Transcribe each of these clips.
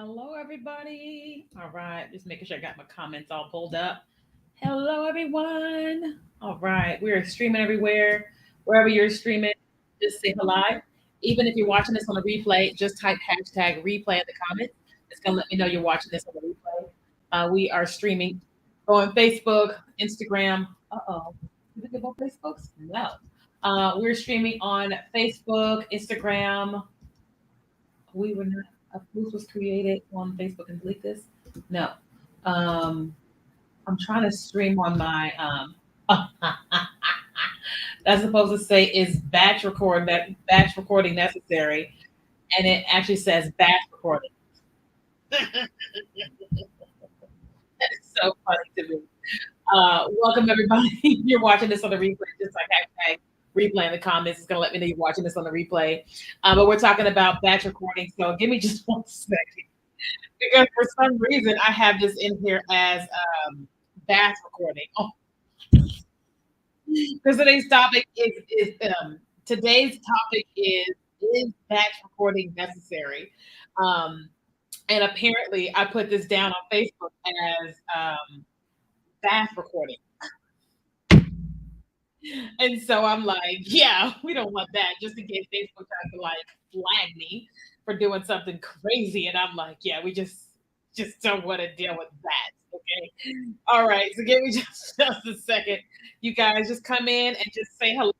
Hello, everybody. All right, just making sure I got my comments all pulled up. Hello, everyone. All right, we're streaming everywhere. Wherever you're streaming, just say hello. Even if you're watching this on a replay, just type hashtag replay in the comments. It's going to let me know you're watching this on the replay. We are streaming on Facebook, Instagram. Uh-oh. Did we get both Facebooks? No. We're streaming on Facebook, Instagram. We were not, a post was created on Facebook and delete this. No. Um, I'm trying to stream on my that's supposed to say is batch recording necessary, and it actually says batch recording. It's so funny to me. Welcome everybody. If you're watching this on the replay, just like hashtag replay in the comments. It's gonna let me know you're watching this on the replay. But we're talking about batch recording. So give me just 1 second. Because for some reason I have this in here as batch recording. Oh, because today's topic is batch recording necessary? Um, and apparently I put this down on Facebook as batch recording. And so I'm like, yeah, we don't want that, just in case Facebook tries to like flag me for doing something crazy. And I'm like, yeah, we just don't want to deal with that. Okay. All right. So give me just a second. You guys just come in and just say hello.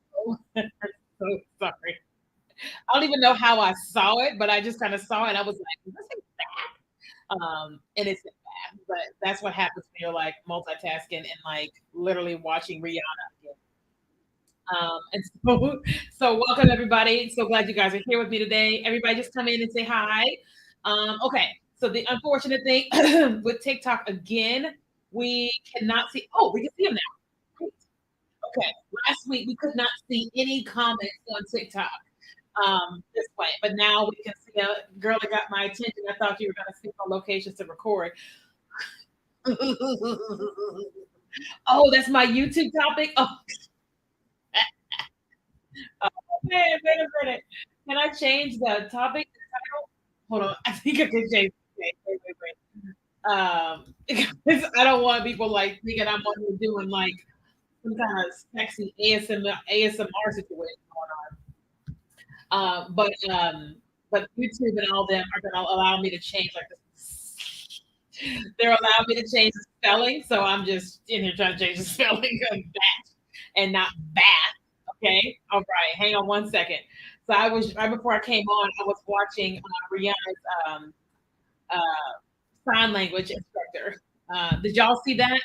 So sorry. I don't even know how I saw it, but I just kind of saw it. I was like, this is bad. And it's bad. But that's what happens when you're like multitasking and like literally watching Rihanna. And so, so welcome everybody. So glad you guys are here with me today. Everybody, just come in and say hi. Okay. So the unfortunate thing with TikTok again, we cannot see. Oh, we can see them now. Great. Okay. Last week we could not see any comments on TikTok this way, but now we can see a girl that got my attention. I thought you were going to speak on locations to record. Oh, that's my YouTube topic. Oh, oh man, wait a minute. Can I change the topic? The title? Hold on. I think I can change. Wait. Because I don't want people like thinking I'm on here doing like some kind of sexy ASMR situation going on. But YouTube and all them are gonna allow me to change like this. They're allowing me to change the spelling, so I'm just in here trying to change the spelling of that and not bath. Okay, all right. Hang on 1 second. So I was right before I came on. I was watching Rihanna's sign language instructor. Did y'all see that?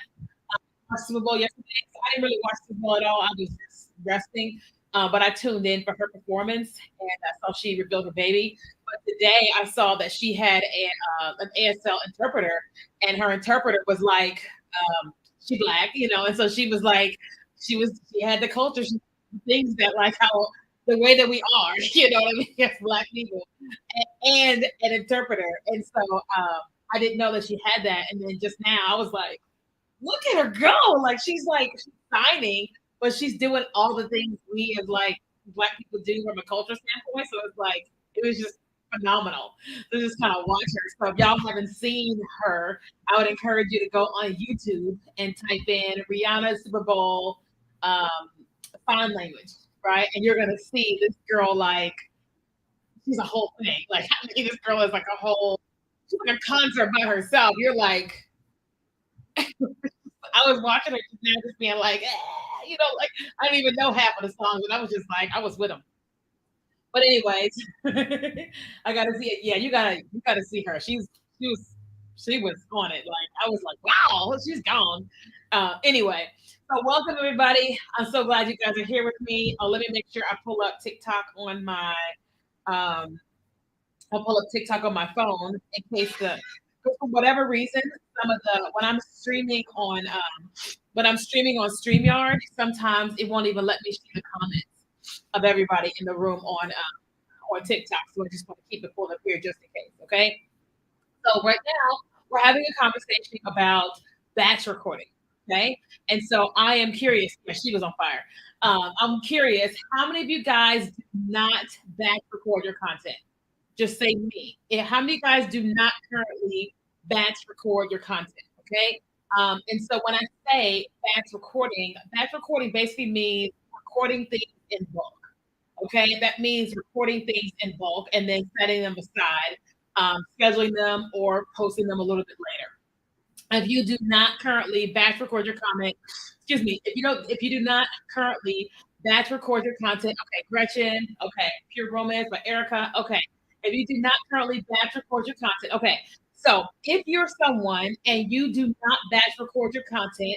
Super Bowl yesterday. So I didn't really watch Super Bowl at all. I was just resting. But I tuned in for her performance, and I saw she revealed her baby. But today I saw that she had an ASL interpreter, and her interpreter was like, she black, and so she was like, she had the culture, things that like how the way that we are, you know what I mean, as black people, and an interpreter, and so I didn't know that she had that, and then just now I was like, look at her go. She's signing, but she's doing all the things we as like black people do from a culture standpoint. So it's like it was just phenomenal to just kind of watch her. So if y'all haven't seen her, I would encourage you to go on YouTube and type in Rihanna Super Bowl um, sign language, right? And you're gonna see this girl like she's a whole thing. Like I mean, this girl is like a whole. She's like a concert by herself. You're like, I was watching her just now, just being like, like I didn't even know half of the songs, and I was just like, I was with them. But anyways, I gotta see it. Yeah, you gotta see her. She was on it. Like I was like, wow, she's gone. Anyway, so welcome everybody. I'm so glad you guys are here with me. Let me make sure I pull up TikTok on my um I'll pull up TikTok on my phone in case for whatever reason, some of the when I'm streaming on StreamYard, sometimes it won't even let me see the comments of everybody in the room on TikTok. So I just want to keep it pulled up here just in case. Okay. So right now we're having a conversation about batch recording. Okay. And so I am curious. Yeah, she was on fire. I'm curious, how many of you guys do not batch record your content? Just say me. How many guys do not currently batch record your content? Okay. And so when I say batch recording basically means recording things in bulk. Okay. That means recording things in bulk and then setting them aside, scheduling them or posting them a little bit later. If you do not currently batch record your comment, excuse me, if you do not currently batch record your content, okay, Gretchen, okay, Pure Romance by Erica, okay. If you do not currently batch record your content, okay. So if you're someone and you do not batch record your content,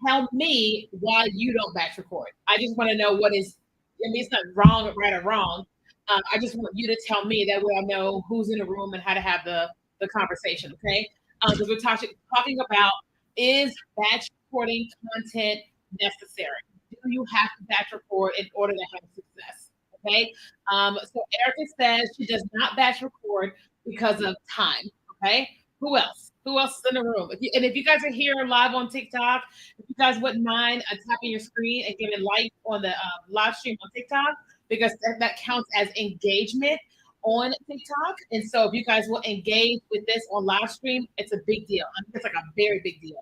tell me why you don't batch record. I just want to know what is. I mean, it's not wrong, right or wrong. I just want you to tell me that way I know who's in the room and how to have the conversation. Okay, because we're talking about, is batch recording content necessary? Do you have to batch record in order to have success? Okay. So Erica says she does not batch record because of time. Okay. Who else? Who else is in the room? If you guys are here live on TikTok, if you guys wouldn't mind tapping your screen and giving like on the live stream on TikTok, because that counts as engagement on TikTok. And so if you guys will engage with this on live stream, it's a big deal. I think it's like a very big deal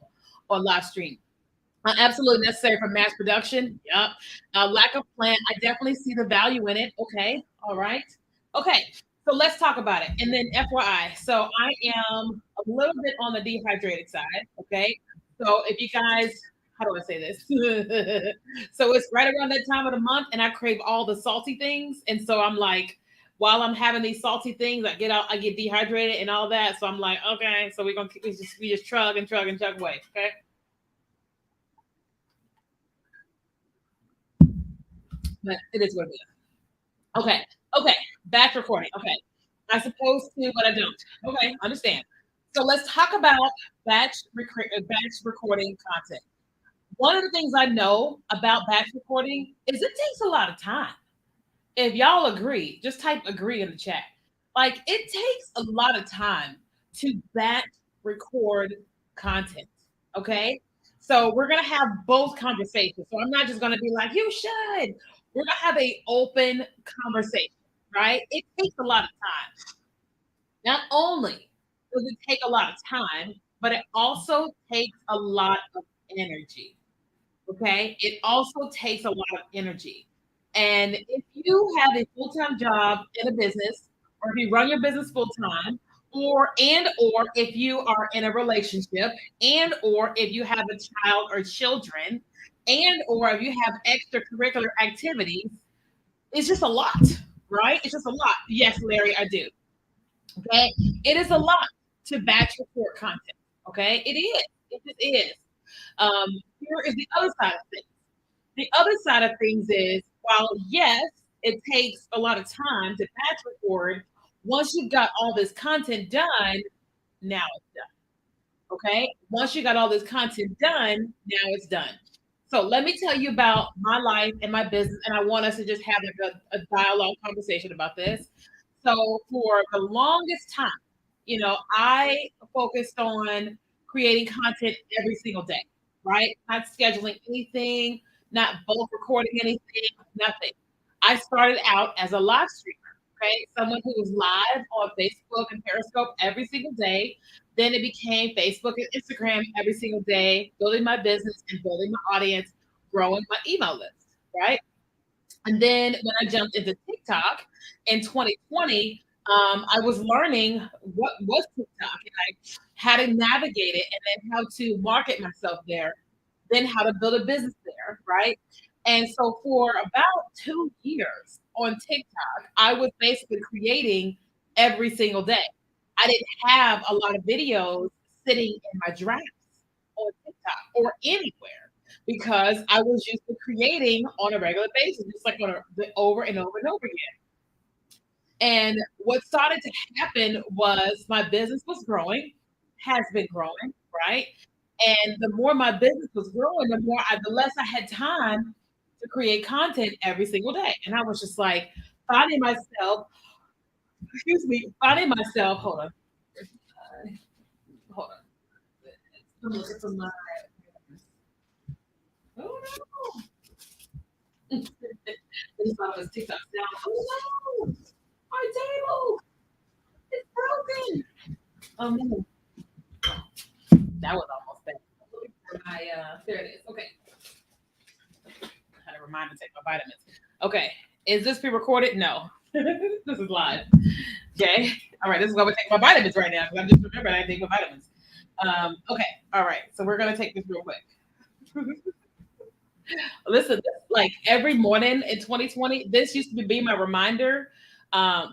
on live stream. Absolutely necessary for mass production. Yep. Lack of plan. I definitely see the value in it. Okay. All right. Okay. So let's talk about it. And then FYI. So I am a little bit on the dehydrated side. Okay. So if you guys, how do I say this? So it's right around that time of the month, and I crave all the salty things. And so I'm like, while I'm having these salty things, I get dehydrated and all that. So I'm like, okay, so we just chug and chug and chug away. Okay. But it is what it is. Okay. Okay. Batch recording. Okay. I'm supposed to, but I don't. Okay. Understand. So let's talk about batch recording content. One of the things I know about batch recording is it takes a lot of time. If y'all agree, just type agree in the chat. Like it takes a lot of time to batch record content. Okay. So we're gonna have both conversations. So I'm not just gonna be like, you should. We're gonna have a open conversation, right? It takes a lot of time. Not only does it take a lot of time, but it also takes a lot of energy. Okay. It also takes a lot of energy. And if you have a full time job in a business, or if you run your business full time, or if you are in a relationship, and or if you have a child or children, and or if you have extracurricular activities, it's just a lot, right? It's just a lot. Yes, Larry, I do. Okay. It is a lot to batch report content. Okay. It is. It just is. Here is the other side of things. The other side of things is, while yes, it takes a lot of time to batch record, once you've got all this content done, now it's done. Okay. Once you got all this content done, now it's done. So let me tell you about my life and my business. And I want us to just have like a dialogue conversation about this. So for the longest time, I focused on creating content every single day, right? Not scheduling anything, not bulk recording anything, nothing. I started out as a live streamer, okay? Someone who was live on Facebook and Periscope every single day. Then it became Facebook and Instagram every single day, building my business and building my audience, growing my email list, right? And then when I jumped into TikTok in 2020, I was learning what was TikTok and how to navigate it, and then how to market myself there, then how to build a business there, right? And so for about 2 years on TikTok, I was basically creating every single day. I didn't have a lot of videos sitting in my drafts on TikTok or anywhere, because I was used to creating on a regular basis, just like over and over and over again. And what started to happen was my business was growing, has been growing, right? And the more my business was growing, the less I had time to create content every single day. And I was just like finding myself, excuse me, finding myself, hold on. I'm looking for my, oh no. This one was TikTok down. Oh no, my table. It's broken. Oh no, that was almost bad. Looking for my there it is. Okay, I had a reminder to take my vitamins. Okay, is this pre-recorded? No, this is live. Okay, all right. This is why we take my vitamins right now because I just remembered I take my vitamins. Okay, all right. So we're gonna take this real quick. Listen, like every morning in 2020, this used to be my reminder.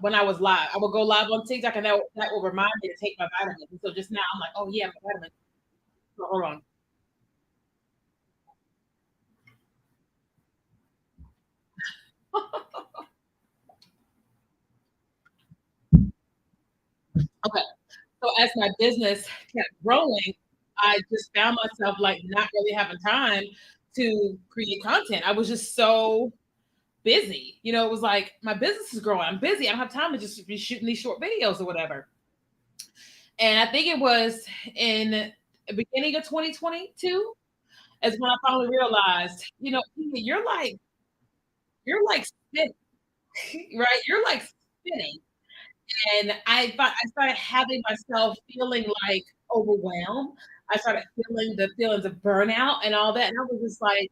When I was live, I would go live on TikTok, and that will remind me to take my vitamins. And so just now, I'm like, oh yeah, my vitamins. So hold on. Okay. So as my business kept growing, I just found myself like not really having time to create content. I was just so busy. It was like my business is growing. I'm busy. I don't have time to just be shooting these short videos or whatever. And I think it was in the beginning of 2022 is when I finally realized, you're like spinning, right? You're like spinning. And I started having myself feeling like overwhelmed. I started feeling the feelings of burnout and all that. And I was just like,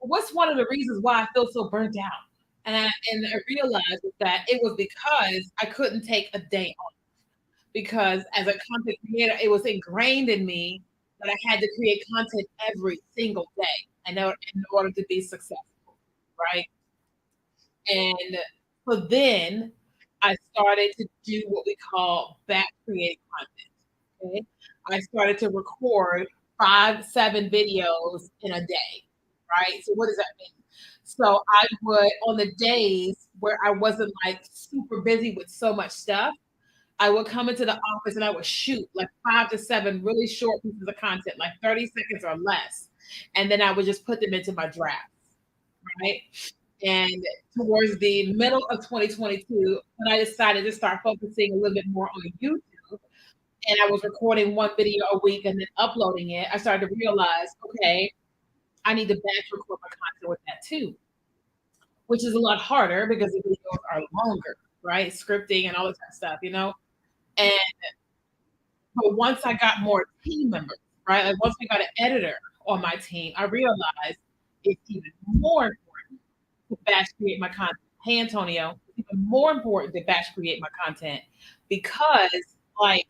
what's one of the reasons why I feel so burnt out? And I realized that it was because I couldn't take a day off. Because as a content creator, it was ingrained in me that I had to create content every single day in order to be successful, right? And so then I started to do what we call back creating content. Okay. I started to record 5, 7 videos in a day, right? So what does that mean? So I would, on the days where I wasn't like super busy with so much stuff, I would come into the office and I would shoot like 5 to 7 really short pieces of content, like 30 seconds or less. And then I would just put them into my drafts, right? And towards the middle of 2022, when I decided to start focusing a little bit more on YouTube, and I was recording one video a week and then uploading it, I started to realize, okay, I need to batch record my content with that too, which is a lot harder because the videos are longer, right? Scripting and all this kind of stuff. And but once I got more team members, right? Like once we got an editor on my team, I realized it's even more important to batch create my content. Hey, Antonio, it's even more important to batch create my content because, like,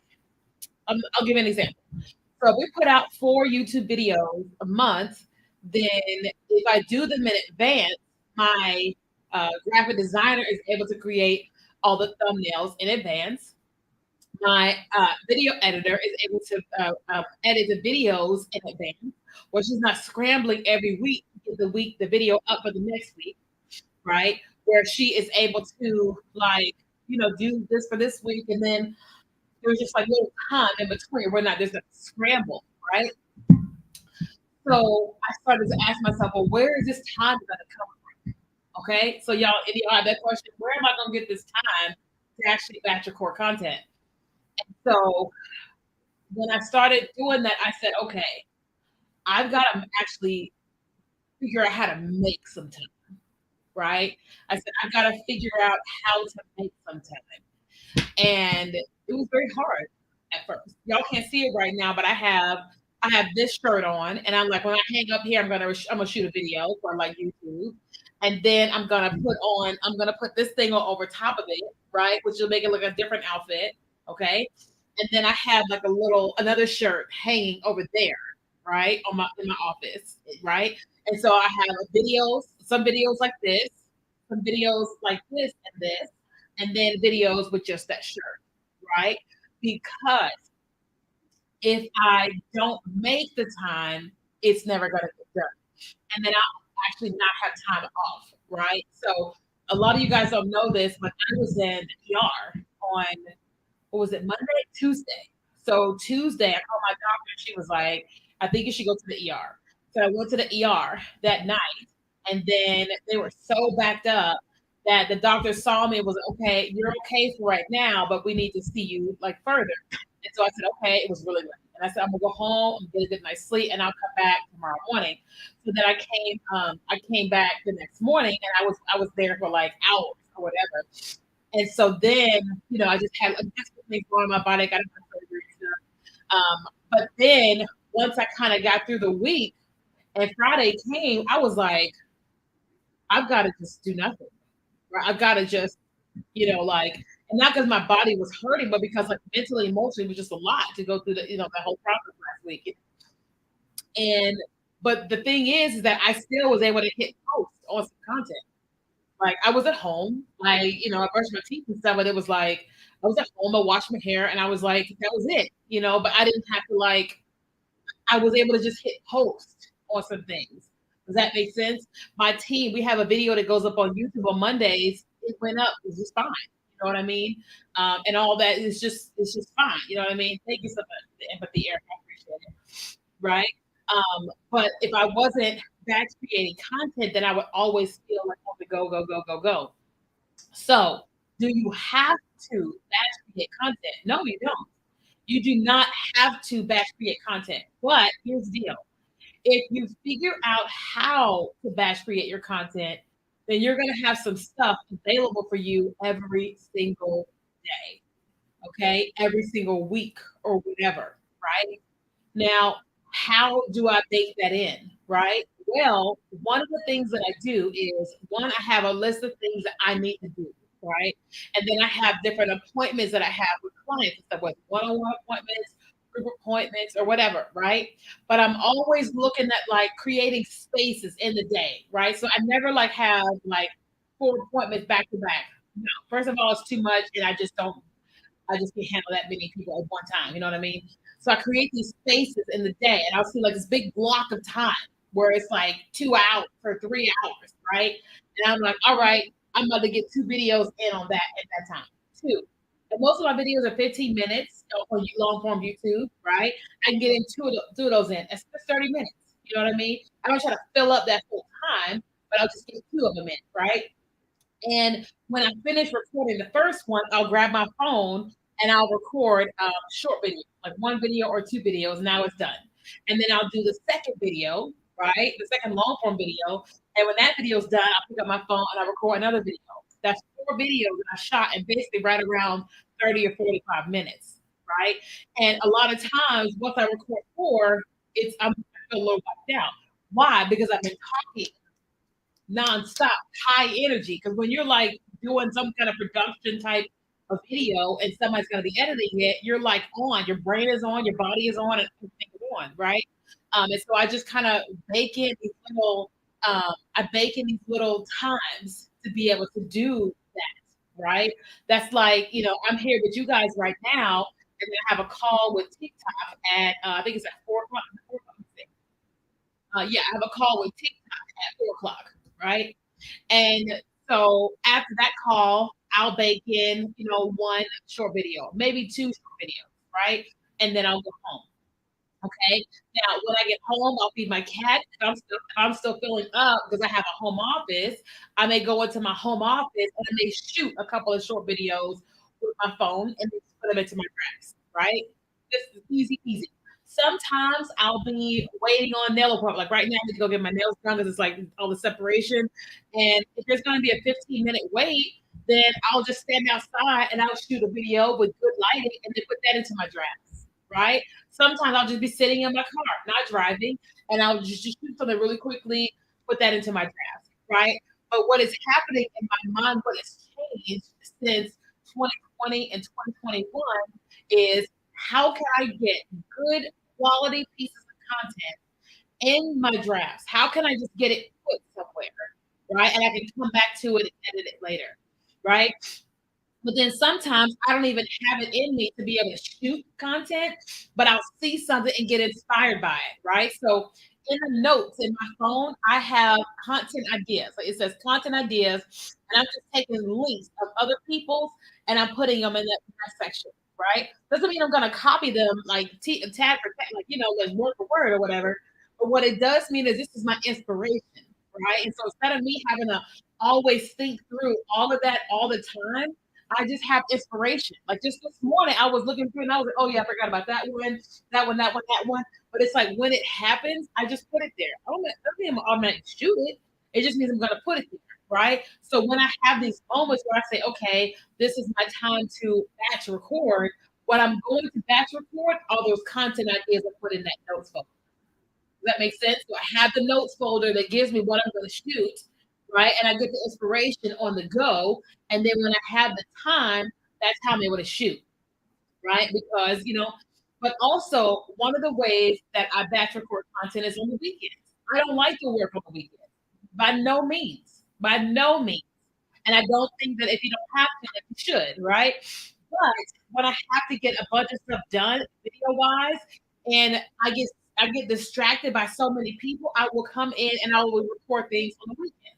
I'll give you an example. So if we put out 4 YouTube videos a month, then if I do them in advance, my graphic designer is able to create all the thumbnails in advance. My video editor is able to edit the videos in advance, where she's not scrambling every week to get the video up for the next week, right? Where she is able to like do this for this week, and then there's just like little time in between. We're not there's a scramble, right? So I started to ask myself, well, where is this time going to come from? Okay, so y'all, if y'all have that question, where am I going to get this time to actually batch record content? So when I started doing that, I said, okay, I've got to actually figure out how to make some time, right? I said, I've got to figure out how to make some time. And it was very hard at first. Y'all can't see it right now, but I have this shirt on, and I'm like, when I hang up here, I'm gonna shoot a video for like YouTube, and then I'm gonna put this thing on over top of it, right, which will make it look a different outfit, okay, and then I have like another shirt hanging over there, right, on my in my office, right, and so I have some videos like this, some videos like this and this, and then videos with just that shirt, right? Because if I don't make the time, it's never going to get done. And then I'll actually not have time off, right? So a lot of you guys don't know this, but I was in the ER on, what was it, Monday, Tuesday. So Tuesday, I called my doctor and she was like, I think you should go to the ER. So I went to the ER that night, and then they were so backed up that the doctor saw me and was like, okay, you're okay for right now, but we need to see you like further. And so I said, okay, it was really late. And I said, I'm gonna go home and get a good night's sleep, and I'll come back tomorrow morning. So then I came back the next morning, and I was there for like hours or whatever. And so then, I just had different things going on in my body. I got my surgery and stuff. But then once I kind of got through the week and Friday came, I was like, I've got to just do nothing. Right? I've got to just, like, and not because my body was hurting, but because like mentally, emotionally, it was just a lot to go through the whole process last week. And but the thing is that I still was able to hit post on some content. Like I was at home, I brushed my teeth and stuff, but it was like I was at home, I washed my hair, and I was like, that was it. But I didn't have to I was able to just hit post on some things. Does that make sense? My team, we have a video that goes up on YouTube on Mondays. It went up, it was just fine. You know what I mean? And all that is it's just fine. You know what I mean? Thank you so much for the empathy, Eric. I appreciate it. Right? But if I wasn't batch creating content, then I would always feel like on the go, go, go, go, go. So, do you have to batch create content? No, you don't. You do not have to batch create content. But here's the deal. If you figure out how to batch create your content, then you're going to have some stuff available for you every single day. Okay. Every single week or whatever. Right. Now, how do I bake that in? Right. Well, one of the things that I do is one, I have a list of things that I need to do. Right. And then I have different appointments that I have with clients and stuff, with one-on-one appointments, group appointments, or whatever. Right. But I'm always looking at like creating spaces in the day. Right. So I never like have like 4 appointments back to back. No, first of all, it's too much, and I just can't handle that many people at one time. You know what I mean? So I create these spaces in the day, and I'll see like this big block of time where it's like 2 hours or 3 hours, right? And I'm like, all right, I'm about to get 2 videos in on that at that time. Two. And most of my videos are 15 minutes on long form YouTube, right? I can get in two of those in. It's just 30 minutes. You know what I mean? I don't try to fill up that full time, but I'll just get two of them in, right? And when I finish recording the first one, I'll grab my phone and I'll record short video, like one video or 2 videos. Now it's done. And then I'll do the second video, right? The second long form video. And when that video is done, I'll pick up my phone and I'll record another video. That's 4 videos that I shot and basically right around 30 or 45 minutes, right? And a lot of times, once I record four, I feel a little wiped out. Why? Because I've been talking nonstop, high energy. Because when you're like doing some kind of production type of video and somebody's going to be editing it, you're like on, your brain is on, your body is on, and everything is on, right? And so I just kind of bake in these I bake in these little times to be able to do that, right? That's like, I'm here with you guys right now, and then I have a call with TikTok at, I think it's at 4 o'clock. Yeah, I have a call with TikTok at 4 o'clock, right? And so after that call, I'll bake in, one short video, maybe two short videos, right? And then I'll go home. Okay. Now, when I get home, I'll feed my cat. I'm still filling up because I have a home office. I may go into my home office and I may shoot a couple of short videos with my phone and then put them into my drafts, right? This is easy, easy. Sometimes I'll be waiting on nail appointment. Like right now, I need to go get my nails done because it's like all the separation. And if there's going to be a 15-minute wait, then I'll just stand outside and I'll shoot a video with good lighting and then put that into my drafts, right? Sometimes I'll just be sitting in my car, not driving, and I'll just shoot something really quickly, put that into my draft, right? But what is happening in my mind, what has changed since 2020 and 2021 is how can I get good quality pieces of content in my drafts? How can I just get it put somewhere, right? And I can come back to it and edit it later, right? But then sometimes I don't even have it in me to be able to shoot content, but I'll see something and get inspired by it, right? So in the notes in my phone, I have content ideas. Like it says content ideas, and I'm just taking links of other people's and I'm putting them in that section, right? Doesn't mean I'm gonna copy them like tag for tag, like like word for word or whatever. But what it does mean is this is my inspiration, right? And so instead of me having to always think through all of that all the time, I just have inspiration. Like just this morning, I was looking through and I was like, oh yeah, I forgot about that one, that one, that one, that one. But it's like when it happens, I just put it there. I don't mean I'm automatically shoot it. It just means I'm gonna put it there. right? So when I have these moments where I say, okay, this is my time to batch record, what I'm going to batch record, all those content ideas I put in that notes folder. Does that make sense? So I have the notes folder that gives me what I'm going to shoot, right? And I get the inspiration on the go. And then when I have the time, that's how I'm able to shoot, right? Because, but also one of the ways that I batch record content is on the weekends. I don't like to work on the weekends. By no means. By no means. And I don't think that if you don't have to, that you should, right? But when I have to get a bunch of stuff done video wise, and I get distracted by so many people, I will come in and I will record things on the weekend,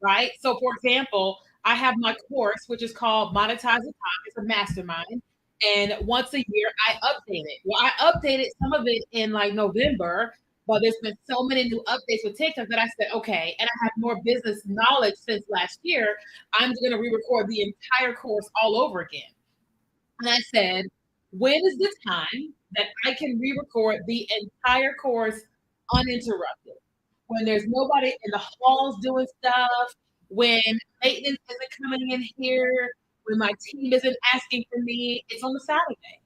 right? So, for example, I have my course, which is called Monetize the Time. It's a mastermind. And once a year, I update it. Well, I updated some of it in like November, but there's been so many new updates with TikTok that I said, okay, and I have more business knowledge since last year. I'm going to re record the entire course all over again. And I said, when is the time that I can re record the entire course uninterrupted? When there's nobody in the halls doing stuff, when maintenance isn't coming in here, when my team isn't asking for me, it's on a Saturday,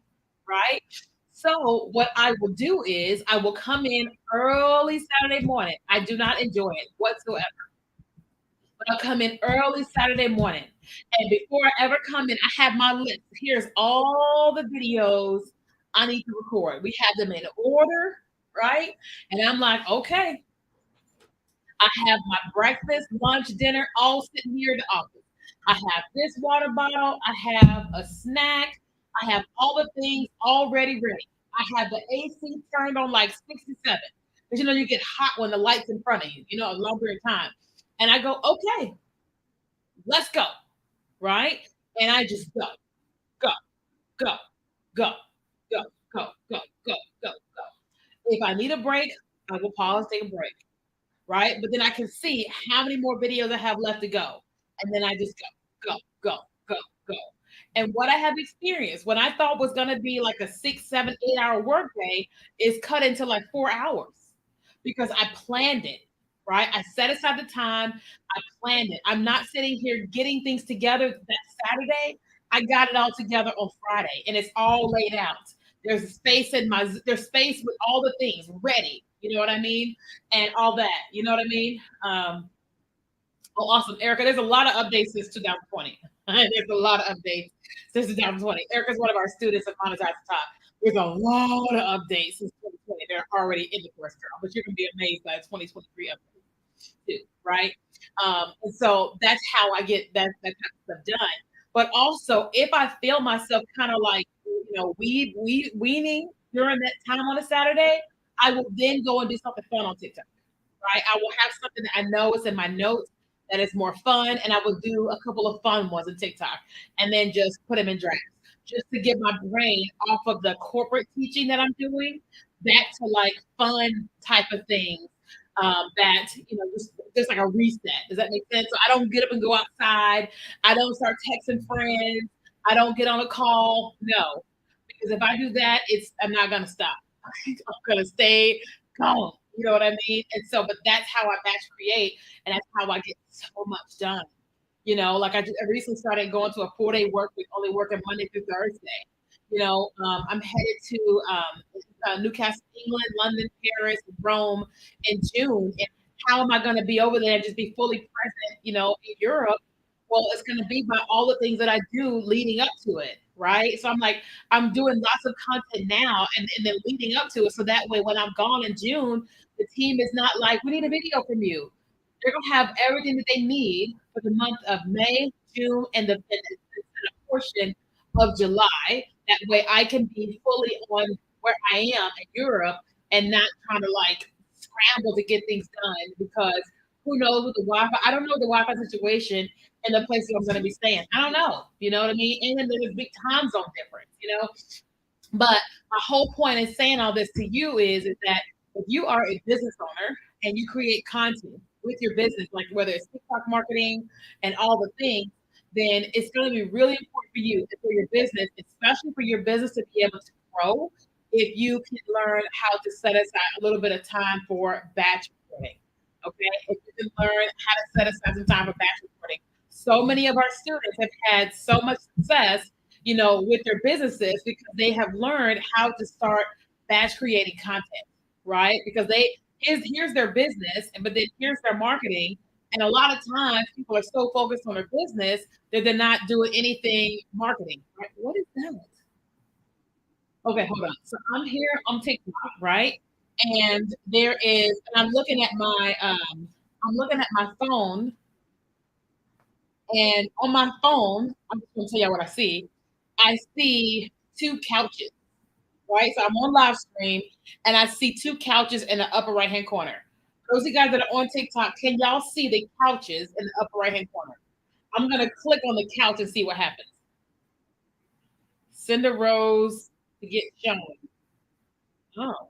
right? So what I will do is I will come in early Saturday morning. I do not enjoy it whatsoever. But I'll come in early Saturday morning. And before I ever come in, I have my list. Here's all the videos I need to record. We have them in order, right? And I'm like, okay, I have my breakfast, lunch, dinner, all sitting here in the office. I have this water bottle. I have a snack. I have all the things already ready. I have the AC turned on like 67. Because you get hot when the light's in front of you, a long period of time. And I go, okay, let's go. Right? And I just go, go, go, go, go, go, go, go, go. If I need a break, I will pause, take a break, right? But then I can see how many more videos I have left to go. And then I just go, go, go, go, go. And what I have experienced, what I thought was going to be like a 6, 7, 8 hour workday is cut into like 4 hours because I planned it, right? I set aside the time, I planned it. I'm not sitting here getting things together that Saturday. I got it all together on Friday and it's all laid out. There's space with all the things ready. You know what I mean? And all that. You know what I mean? Oh, awesome, Erica. There's a lot of updates since 2020. There's a lot of updates since 2020. Erica's one of our students at Monetize the Top. There's a lot of updates since 2020. They're already in the course, girl, but you're gonna be amazed by the 2023 updates too, right? And so that's how I get that kind of stuff done. But also, if I feel myself kind of like weaning during that time on a Saturday, I will then go and do something fun on TikTok, right? I will have something that I know is in my notes that is more fun, and I will do a couple of fun ones on TikTok, and then just put them in drafts, just to get my brain off of the corporate teaching that I'm doing back to like fun type of things. That just like a reset. Does that make sense? So I don't get up and go outside. I don't start texting friends. I don't get on a call. No, because if I do that, I'm not gonna stop. I'm gonna stay going. You know what I mean? And so, but that's how I batch create, and that's how I get so much done. Like I recently started going to a 4-day work week, only working Monday through Thursday. I'm headed to Newcastle, England, London, Paris, Rome in June. And how am I going to be over there and just be fully present, in Europe? Well, it's going to be by all the things that I do leading up to it, right? So I'm like, I'm doing lots of content now and then leading up to it. So that way, when I'm gone in June, the team is not like, we need a video from you. They're going to have everything that they need for the month of May, June, and the portion of July. That way I can be fully on where I am in Europe and not trying to like scramble to get things done because who knows with the Wi-Fi. I don't know the Wi-Fi situation in the place that I'm going to be staying. I don't know. You know what I mean? And then there's a big time zone difference. But my whole point in saying all this to you is that if you are a business owner and you create content with your business, like whether it's TikTok marketing and all the things, then it's going to be really important for you and for your business, especially for your business to be able to grow, if you can learn how to set aside a little bit of time for batch recording. Okay, if you can learn how to set aside some time for batch reporting. So many of our students have had so much success, with their businesses because they have learned how to start batch creating content, right? Because here's their business, but then here's their marketing. And a lot of times people are so focused on their business that they're not doing anything marketing. Right? What is that? Okay, hold on. So I'm here on TikTok, right? And I'm looking at my phone, and on my phone, I'm just gonna tell you what I see. I see two couches, right? So I'm on live stream and I see two couches in the upper right hand corner. Those of you guys that are on TikTok, can y'all see the couches in the upper right hand corner? I'm gonna click on the couch and see what happens. Send a rose to get shown. Oh.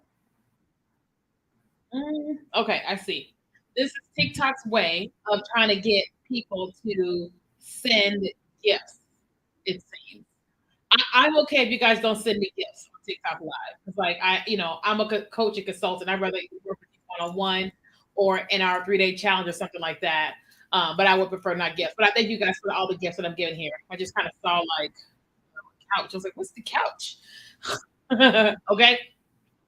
Okay, I see. This is TikTok's way of trying to get people to send gifts, it seems. I'm okay if you guys don't send me gifts on TikTok Live. It's like I'm a coach and consultant. I'd rather work with you one on one or in our 3-day challenge or something like that. But I would prefer not gifts. But I thank you guys for all the gifts that I'm giving here. I just kind of saw like couch. I was like, what's the couch? Okay.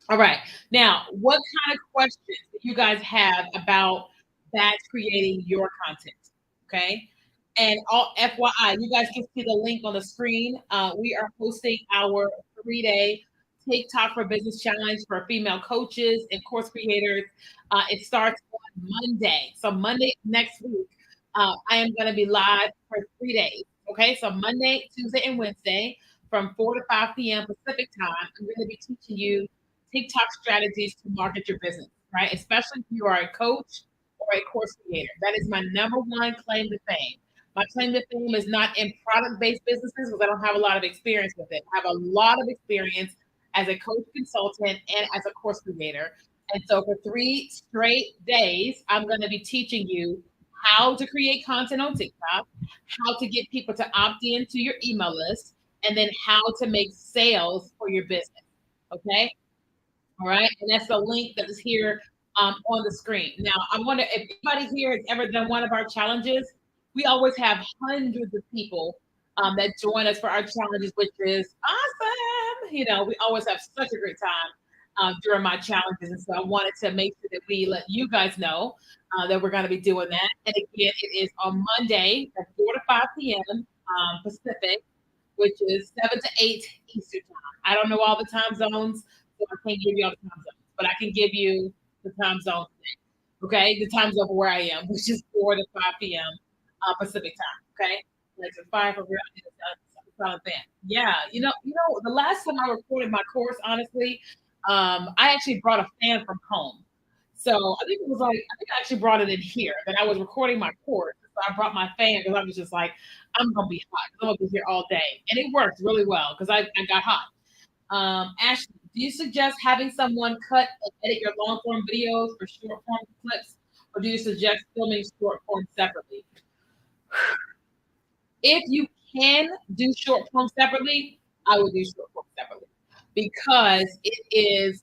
All right. Now, what kind of questions do you guys have about batch creating your content? Okay. And all FYI, you guys can see the link on the screen. We are hosting our 3-day TikTok for Business Challenge for female coaches and course creators. It starts on Monday. So, Monday next week, I am going to be live for 3 days. Okay. So, Monday, Tuesday, and Wednesday from 4 to 5 p.m. Pacific time, I'm going to be teaching you TikTok strategies to market your business, right? Especially if you are a coach or a course creator. That is my number one claim to fame. My claim to fame is not in product based businesses because I don't have a lot of experience with it. I have a lot of experience as a coach consultant and as a course creator. And so for 3 straight days, I'm going to be teaching you how to create content on TikTok, how to get people to opt into your email list, and then how to make sales for your business. Okay. All right. And that's the link that is here on the screen. Now, I wonder if anybody here has ever done one of our challenges. We always have hundreds of people that join us for our challenges, which is awesome. We always have such a great time during my challenges. And so I wanted to make sure that we let you guys know that we're going to be doing that. And again, it is on Monday at 4 to 5 p.m. Pacific, which is 7 to 8 Eastern time. I don't know all the time zones, so I can't give you all the time zones, but I can give you the time zone today. Okay, the time zone where I am, which is 4 to 5 p.m. Pacific time. Okay, like a fire for real. Silent fan. Yeah, the last time I recorded my course, honestly, I actually brought a fan from home. So I think I actually brought it in here. That I was recording my course, so I brought my fan because I was just like, I'm gonna be hot. I'm gonna be here all day, and it worked really well because I got hot. Ashley, do you suggest having someone cut and edit your long form videos or short form clips, or do you suggest filming short form separately? If you can do short form separately, I would do short form separately because it's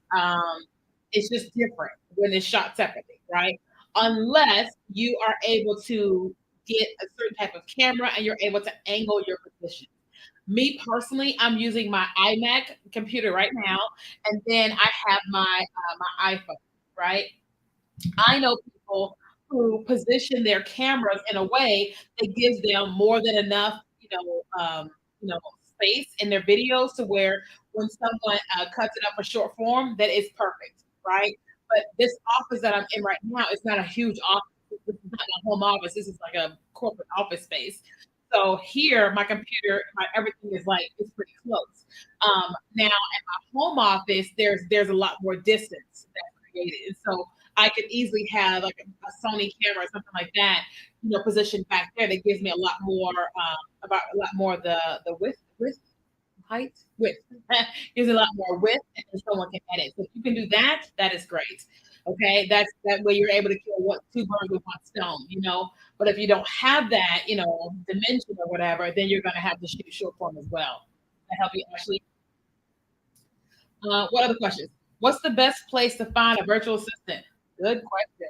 just different when it's shot separately, right? Unless you are able to get a certain type of camera and you're able to angle your position. Me personally, I'm using my iMac computer right now, and then I have my iPhone, right? I know people who position their cameras in a way that gives them more than enough, space in their videos to where when someone cuts it up for short form, that is perfect, right? But this office that I'm in right now is not a huge office. This is not my home office. This is like a corporate office space. So here, my computer, everything is like it's pretty close. Now, at my home office, there's a lot more distance that's created, and so I could easily have like a Sony camera or something like that, positioned back there that gives me a lot more about a lot more the width height width gives me a lot more width, and then someone can edit. So if you can do that, that is great. Okay, that's that way you're able to kill what two birds with one stone. But if you don't have that, dimension or whatever, then you're going to have to shoot short form as well. To help you, Ashley. What other questions? What's the best place to find a virtual assistant? Good question.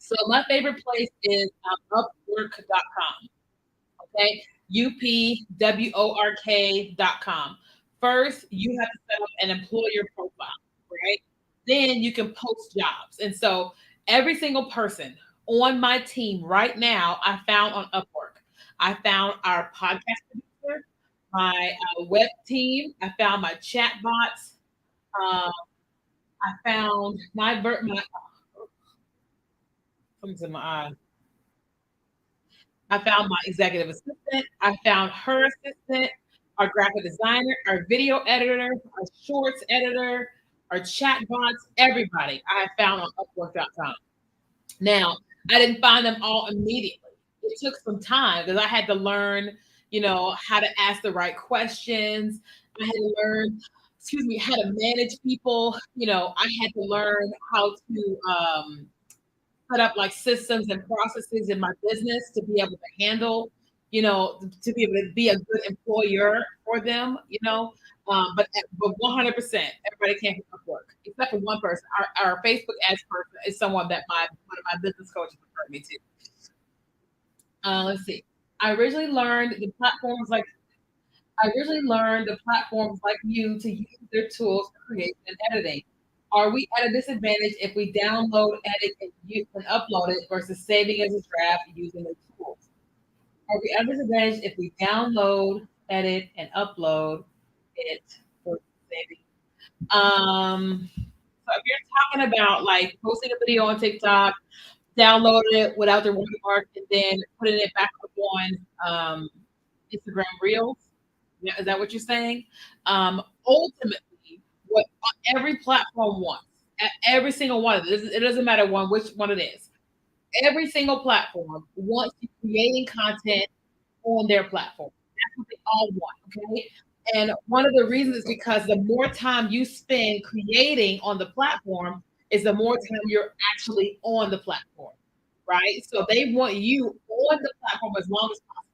So my favorite place is upwork.com. Okay. UPWORK.com. First, you have to set up an employer profile, right? Then you can post jobs. And so every single person on my team right now, I found on Upwork. I found our podcast producer, my web team. I found my chat bots. Um, I found my comes in my eye. I found my executive assistant. I found her assistant, our graphic designer, our video editor, our shorts editor, our chat bots, everybody I have found on Upwork.com. Now, I didn't find them all immediately. It took some time because I had to learn, how to ask the right questions. I had to learn, how to manage people. I had to learn how to put up like systems and processes in my business to be able to handle, to be able to be a good employer for them, but 100%, everybody can't work except for one person. Our Facebook ads person is someone that one of my business coaches referred me to. Let's see. I originally learned the platforms like I originally learned the platforms like you to use their tools for creation and editing. Are we at a disadvantage if we download, edit, and upload it versus saving as a draft using the tools? Are we at a disadvantage if we download, edit, and upload it versus saving? So if you're talking about like posting a video on TikTok, downloading it without the watermark, and then putting it back up on Instagram Reels. Yeah, is that what you're saying? Ultimately, what every platform wants, every single one of it, it doesn't matter which one it is. Every single platform wants you creating content on their platform. That's what they all want. Okay. And one of the reasons is because the more time you spend creating on the platform is the more time you're actually on the platform. Right. So they want you on the platform as long as possible.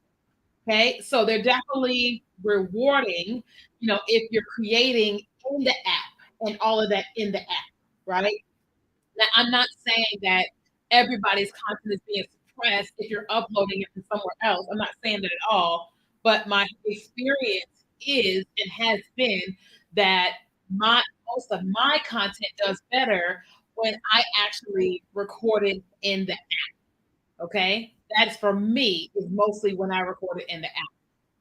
Okay, so they're definitely rewarding, if you're creating in the app and all of that in the app, right? Now, I'm not saying that everybody's content is being suppressed if you're uploading it to somewhere else. I'm not saying that at all. But my experience is and has been that most of my content does better when I actually record it in the app. Okay, that's for me is mostly when I record it in the app,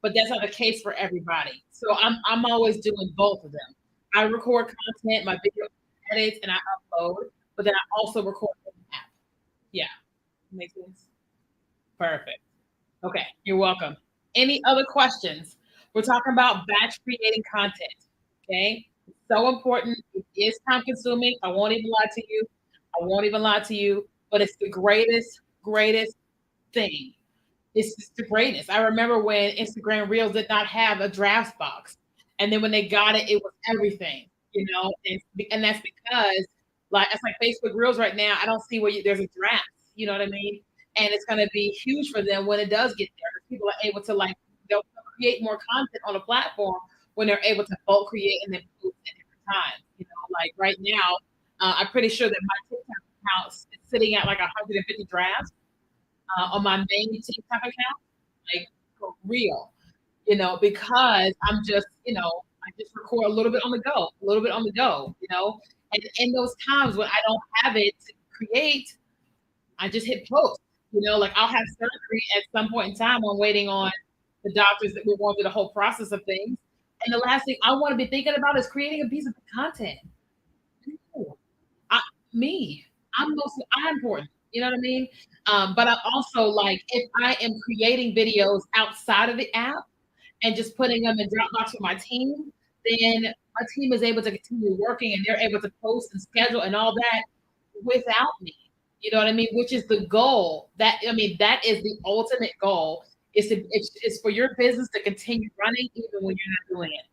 but that's not the case for everybody. So I'm always doing both of them. I record content, my video edits, and I upload, but then I also record in the app. Yeah, makes sense. Perfect. Okay, you're welcome. Any other questions? We're talking about batch creating content. Okay, it's so important. It is time consuming. I won't even lie to you. I won't even lie to you. But it's the greatest thing. It's just the greatness. I remember when Instagram Reels did not have a drafts box, and then when they got it, it was everything, and that's because like it's like Facebook Reels right now. I don't see where there's a draft. You know what I mean? And it's going to be huge for them when it does get there. Because people are able to they'll create more content on a platform when they're able to bulk create and then post at different times. Like right now, I'm pretty sure that my TikTok account is sitting at like 150 drafts on my main TikTok account, like for real, because I'm just, I just record a little bit on the go, a little bit on the go, and in those times when I don't have it to create, I just hit post, like I'll have surgery at some point in time. I'm waiting on the doctors that we're going through the whole process of things. And the last thing I want to be thinking about is creating a piece of content. I, me, I'm important. You know what I mean? But I also like if I am creating videos outside of the app and just putting them in Dropbox for my team, then my team is able to continue working and they're able to post and schedule and all that without me. You know what I mean? Which is the goal. That is the ultimate goal. It's for your business to continue running even when you're not doing it.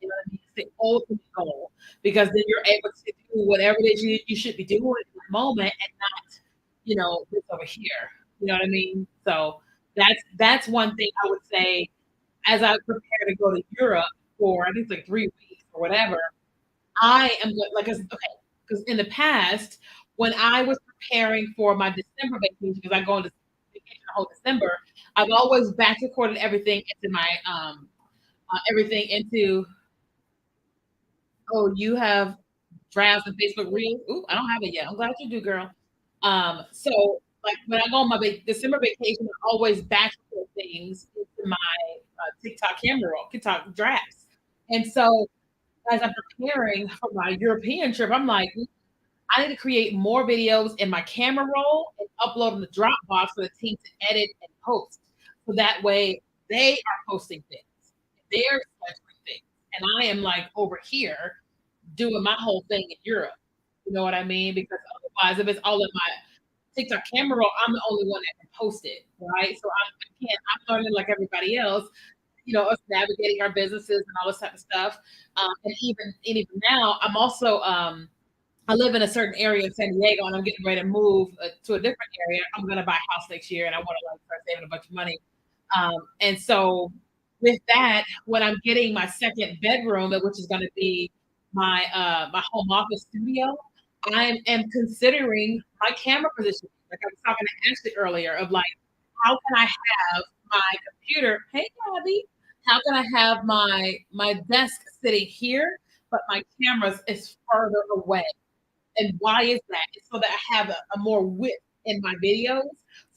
You know what I mean? It's the ultimate goal because then you're able to do whatever it is you should be doing at the moment and not, this over here. You know what I mean? So that's one thing I would say as I prepare to go to Europe for I think it's like 3 weeks or whatever. I am like, okay, because in the past when I was preparing for my December vacation, because I go into vacation the whole December, I've always batch recorded everything into my everything into. Oh, you have drafts and Facebook Reels. Ooh, I don't have it yet. I'm glad you do, girl. So like when I go on my December vacation, I always batch record things into my TikTok camera roll, TikTok drafts. And so as I'm preparing for my European trip, I'm like, I need to create more videos in my camera roll and upload them to Dropbox for the team to edit and post. So that way they are posting things. They're scheduling things. And I am like over here doing my whole thing in Europe. You know what I mean? Because otherwise, if it's all in my TikTok camera roll, I'm the only one that can post it, right? So I can't. I'm learning like everybody else. You know, us navigating our businesses and all this type of stuff. And even now, I'm also I live in a certain area of San Diego, and I'm getting ready to move to a different area. I'm going to buy a house next year, and I want to like start saving a bunch of money. And so, with that, when I'm getting my second bedroom, which is going to be my home office studio, I am considering my camera position. Like I was talking to Ashley earlier, of like, how can I have my computer? Hey, Gabby, how can I have my desk sitting here, but my cameras is further away? And why is that? It's so that I have a more width in my videos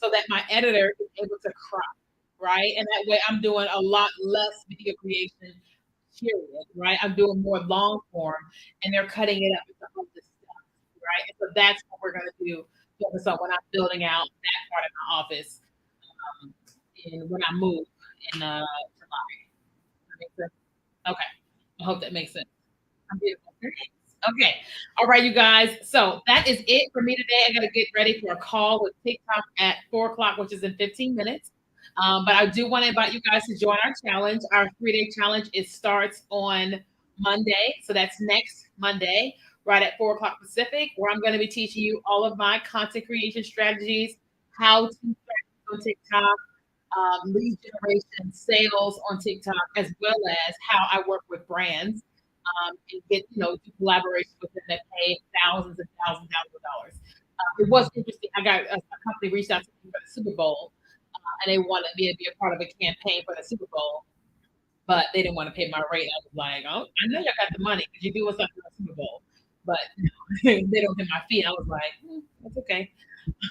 so that my editor is able to crop, right? And that way I'm doing a lot less video creation, period, right? I'm doing more long form and they're cutting it up into all this stuff, right? And so that's what we're going to do focus on when I'm building out that part of my office and when I move in July. That makes sense? Okay. I hope that makes sense. I'm beautiful. Okay. All right, you guys. So that is it for me today. I got to get ready for a call with TikTok at 4 o'clock, which is in 15 minutes. But I do want to invite you guys to join our challenge. Our 3-day challenge, it starts on Monday. So that's next Monday, right at 4 o'clock Pacific, where I'm going to be teaching you all of my content creation strategies, how to strategies on TikTok, lead generation, sales on TikTok, as well as how I work with brands and get do collaboration with them that pay thousands and thousands and thousands of dollars. It was interesting. I got a company reached out to me for the Super Bowl, and they wanted me to be a part of a campaign for the Super Bowl, but they didn't want to pay my rate. I was like, oh, I know y'all got the money because you're doing something for the Super Bowl, but they don't pay my fee. I was like, that's okay.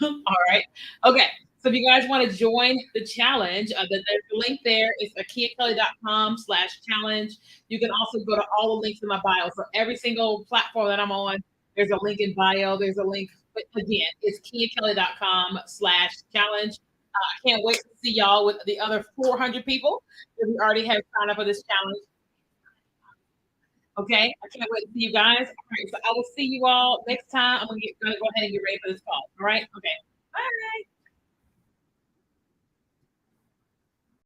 All right. Okay. So if you guys want to join the challenge, the link there is akiakelly.com/challenge. You can also go to all the links in my bio. So every single platform that I'm on, there's a link in bio. There's a link. But again, it's kiakelly.com/challenge. I can't wait to see y'all with the other 400 people that we already have signed up for this challenge. Okay. I can't wait to see you guys. All right. So I will see you all next time. I'm going to go ahead and get ready for this call. All right. Okay.